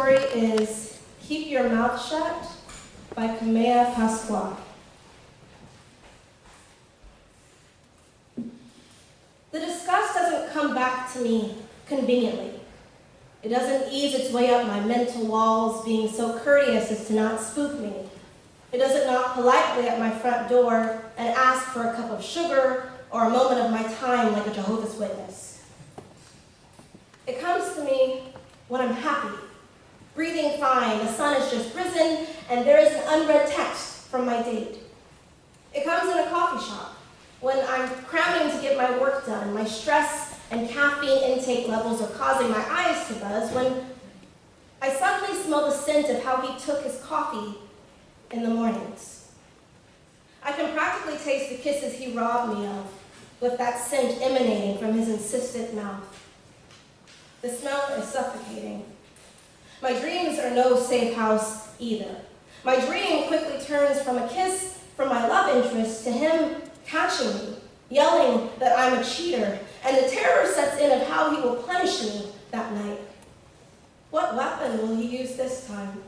story is Keep Your Mouth Shut by Kamea, Pasqua1. The disgust doesn't come back to me conveniently. It doesn't ease its way up my mental walls, being so courteous as to not spook me. It doesn't knock politely at my front door and ask for a cup of sugar or a moment of my time like a Jehovah's Witness. It comes to me when I'm happy, breathing fine, the sun has just risen, and there is an unread text from my date. It comes in a coffee shop, when I'm cramming to get my work done, my stress and caffeine intake levels are causing my eyes to buzz, when I suddenly smell the scent of how he took his coffee in the mornings. I can practically taste the kisses he robbed me of, with that scent emanating from his insistent mouth. The smell is suffocating. My dreams are no safe house either. My dream quickly turns from a kiss from my love interest to him catching me, yelling that I'm a cheater, and the terror sets in of how he will punish me that night. What weapon will he use this time?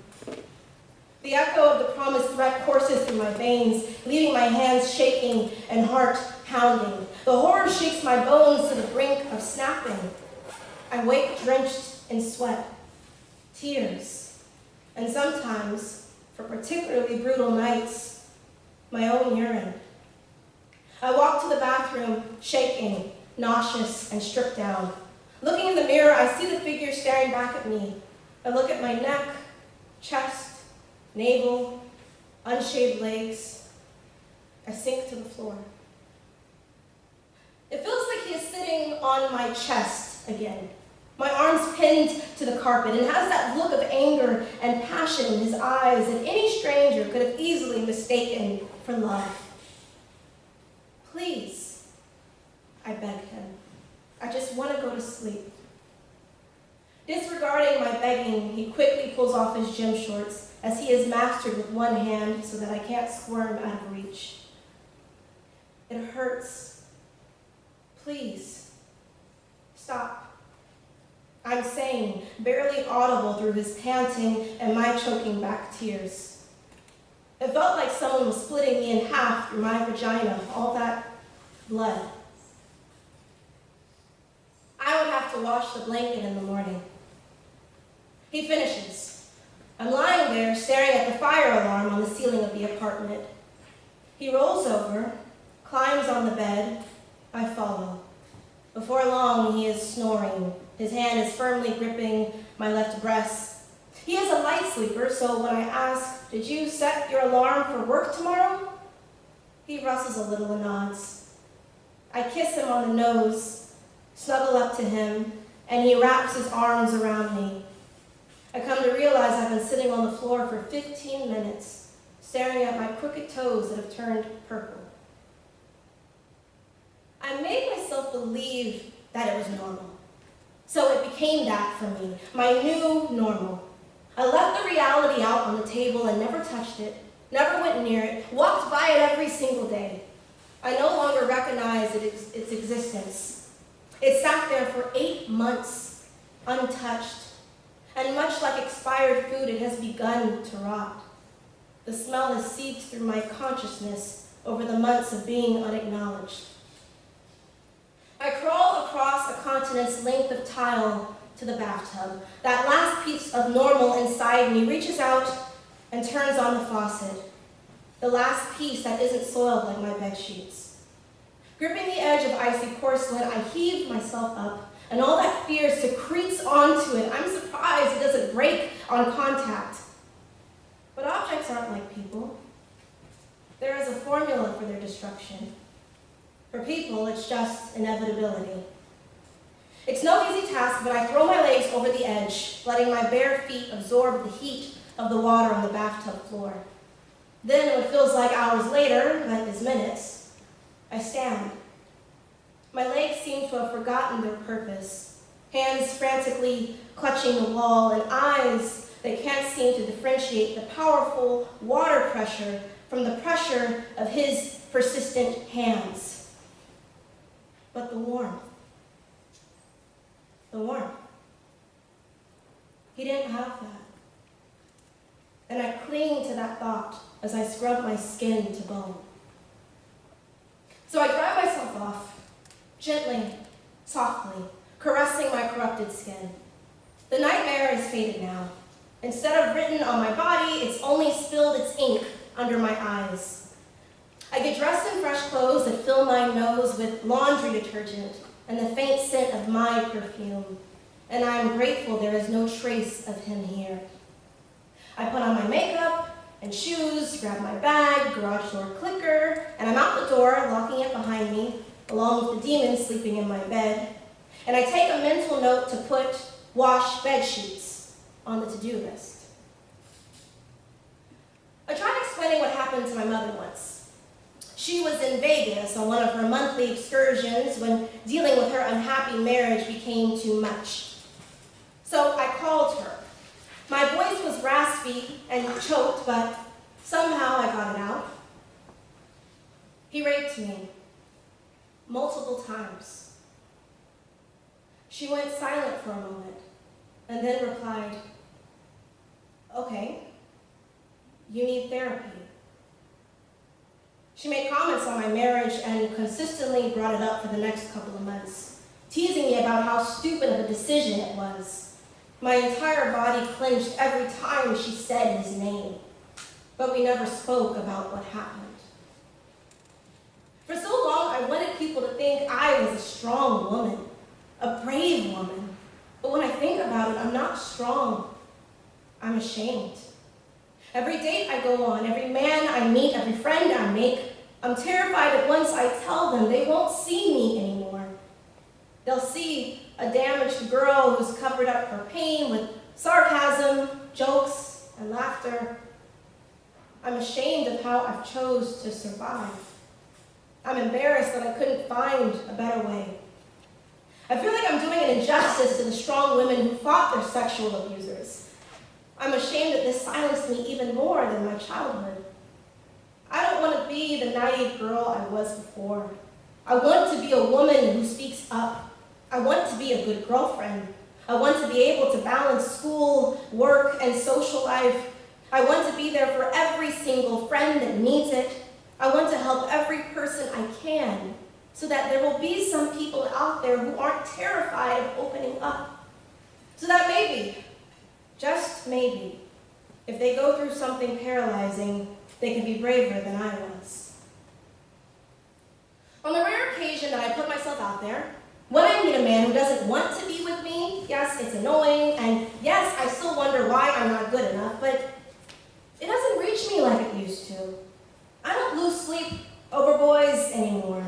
The echo of the promised threat courses through my veins, leaving my hands shaking and heart pounding. The horror shakes my bones to the brink of snapping. I wake drenched in sweat, tears, and sometimes, for particularly brutal nights, my own urine. I walk to the bathroom, shaking, nauseous, and stripped down. Looking in the mirror, I see the figure staring back at me. I look at my neck, chest, navel, unshaved legs. I sink to the floor. It feels like he is sitting on my chest again, my arms pinned to the carpet, and has that look of anger and passion in his eyes that any stranger could have easily mistaken for love. Please, I beg him. I just want to go to sleep. Disregarding my begging, he quickly pulls off his gym shorts as he is mastered with one hand so that I can't squirm out of reach. It hurts. Please, stop. I'm saying, barely audible through his panting and my choking back tears. It felt like someone was splitting me in half through my vagina, all that blood. I would have to wash the blanket in the morning. He finishes. I'm lying there staring at the fire alarm on the ceiling of the apartment. He rolls over, climbs on the bed. I follow. Before long, he is snoring. His hand is firmly gripping my left breast. He is a light sleeper, so when I ask, "Did you set your alarm for work tomorrow?" he rustles a little and nods. I kiss him on the nose, snuggle up to him, and he wraps his arms around me. I come to realize I've been sitting on the floor for 15 minutes, staring at my crooked toes that have turned purple. I made myself believe that it was normal. So it became that for me, my new normal. I left the reality out on the table and never touched it, never went near it, walked by it every single day. I no longer recognized its existence. It sat there for 8 months, untouched, and much like expired food, it has begun to rot. The smell has seeped through my consciousness over the months of being unacknowledged. I crawl across a continent's length of tile to the bathtub. That last piece of normal inside me reaches out and turns on the faucet. The last piece that isn't soiled like my bed sheets. Gripping the edge of icy porcelain, I heave myself up, and all that fear secretes onto it. I'm surprised it doesn't break on contact. But objects aren't like people. There is a formula for their destruction. For people, it's just inevitability. It's no easy task, but I throw my legs over the edge, letting my bare feet absorb the heat of the water on the bathtub floor. Then, what feels like hours later, that is minutes, I stand. My legs seem to have forgotten their purpose, hands frantically clutching the wall, and eyes that can't seem to differentiate the powerful water pressure from the pressure of his persistent hands. But the warmth. He didn't have that. and I cling to that thought as I scrub my skin to bone. So I dry myself off, gently, softly, caressing my corrupted skin. The nightmare is faded now. Instead of written on my body, it's only spilled its ink under my eyes. I get dressed in fresh clothes that fill my nose with laundry detergent and the faint scent of my perfume, and I am grateful there is no trace of him here. I put on my makeup and shoes, grab my bag, garage door clicker, and I'm out the door, locking it behind me, along with the demon sleeping in my bed. And I take a mental note to put wash bed sheets on the to-do list. I tried explaining what happened to my mother once. She was in Vegas on one of her monthly excursions when dealing with her unhappy marriage became too much. So I called her. My voice was raspy and choked, but somehow I got it out. He raped me multiple times. She went silent for a moment and then replied, "Okay, you need therapy." She made comments on my marriage and consistently brought it up for the next couple of months, teasing me about how stupid of a decision it was. My entire body clenched every time she said his name, but we never spoke about what happened. For so long, I wanted people to think I was a strong woman, a brave woman. But when I think about it, I'm not strong. I'm ashamed. Every date I go on, every man I meet, every friend I make, I'm terrified that once I tell them, they won't see me anymore. They'll see a damaged girl who's covered up her pain with sarcasm, jokes, and laughter. I'm ashamed of how I've chose to survive. I'm embarrassed that I couldn't find a better way. I feel like I'm doing an injustice to the strong women who fought their sexual abusers. I'm ashamed that this silenced me even more than my childhood. I don't want to be the naive girl I was before. I want to be a woman who speaks up. I want to be a good girlfriend. I want to be able to balance school, work, and social life. I want to be there for every single friend that needs it. I want to help every person I can, so that there will be some people out there who aren't terrified of opening up. So that maybe, just maybe, if they go through something paralyzing, they can be braver than I was. On the rare occasion that I put myself out there, when I meet a man who doesn't want to be with me, yes, it's annoying, and yes, I still wonder why I'm not good enough, but it doesn't reach me like it used to. I don't lose sleep over boys anymore.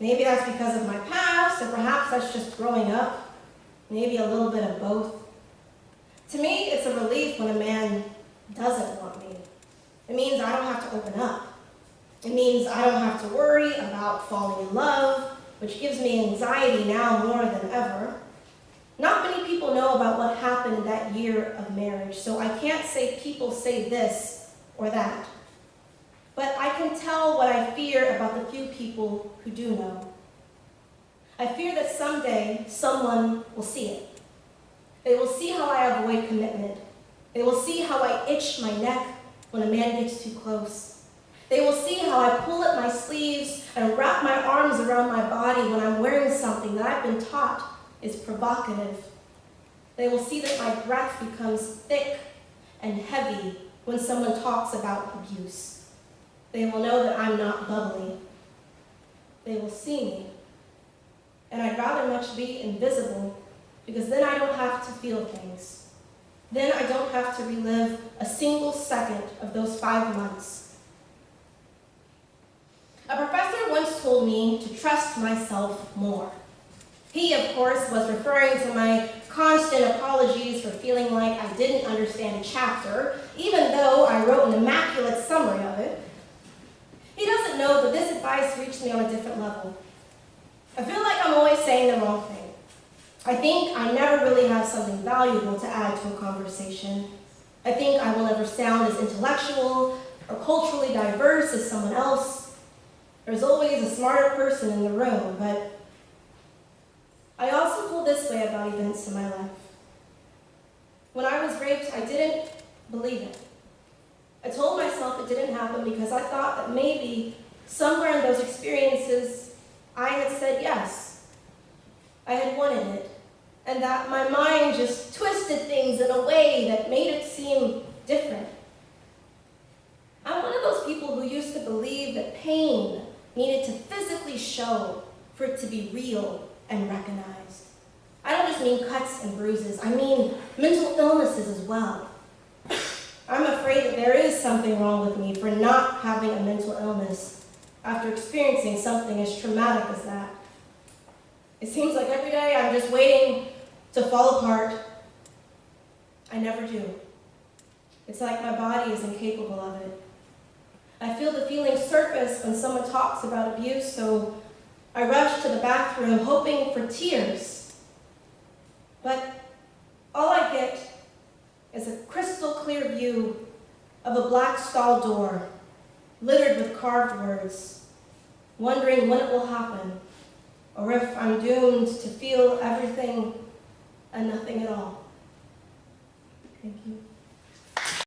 Maybe that's because of my past, or perhaps that's just growing up. Maybe a little bit of both. To me, it's a relief when a man doesn't want me. It means I don't have to open up. It means I don't have to worry about falling in love, which gives me anxiety now more than ever. Not many people know about what happened in that year of marriage, so I can't say people say this or that. But I can tell what I fear about the few people who do know. I fear that someday someone will see it. They will see how I avoid commitment. They will see how I itch my neck when a man gets too close. They will see how I pull at my sleeves and wrap my arms around my body when I'm wearing something that I've been taught is provocative. They will see that my breath becomes thick and heavy when someone talks about abuse. They will know that I'm not bubbly. They will see me. And I'd rather much be invisible, because then I don't have to feel things. Then I don't have to relive a single second of those 5 months. A professor once told me to trust myself more. He, of course, was referring to my constant apologies for feeling like I didn't understand a chapter, even though I wrote an immaculate summary of it. He doesn't know, but this advice reached me on a different level. I feel like I'm always saying the wrong thing. I think I never really have something valuable to add to a conversation. I think I will never sound as intellectual or culturally diverse as someone else. There's always a smarter person in the room, but I also feel this way about events in my life. When I was raped, I didn't believe it. I told myself it didn't happen because I thought that maybe somewhere in those experiences I had said yes. I had wanted it, and that my mind just twisted things in a way that made it seem different. I'm one of those people who used to believe that pain needed to physically show for it to be real and recognized. I don't just mean cuts and bruises, I mean mental illnesses as well. I'm afraid that there is something wrong with me for not having a mental illness after experiencing something as traumatic as that. It seems like every day I'm just waiting to fall apart. I never do. It's like my body is incapable of it. I feel the feeling surface when someone talks about abuse, so I rush to the bathroom hoping for tears. But all I get is a crystal clear view of a black stall door littered with carved words, wondering when it will happen, or if I'm doomed to feel everything and nothing at all. Thank you.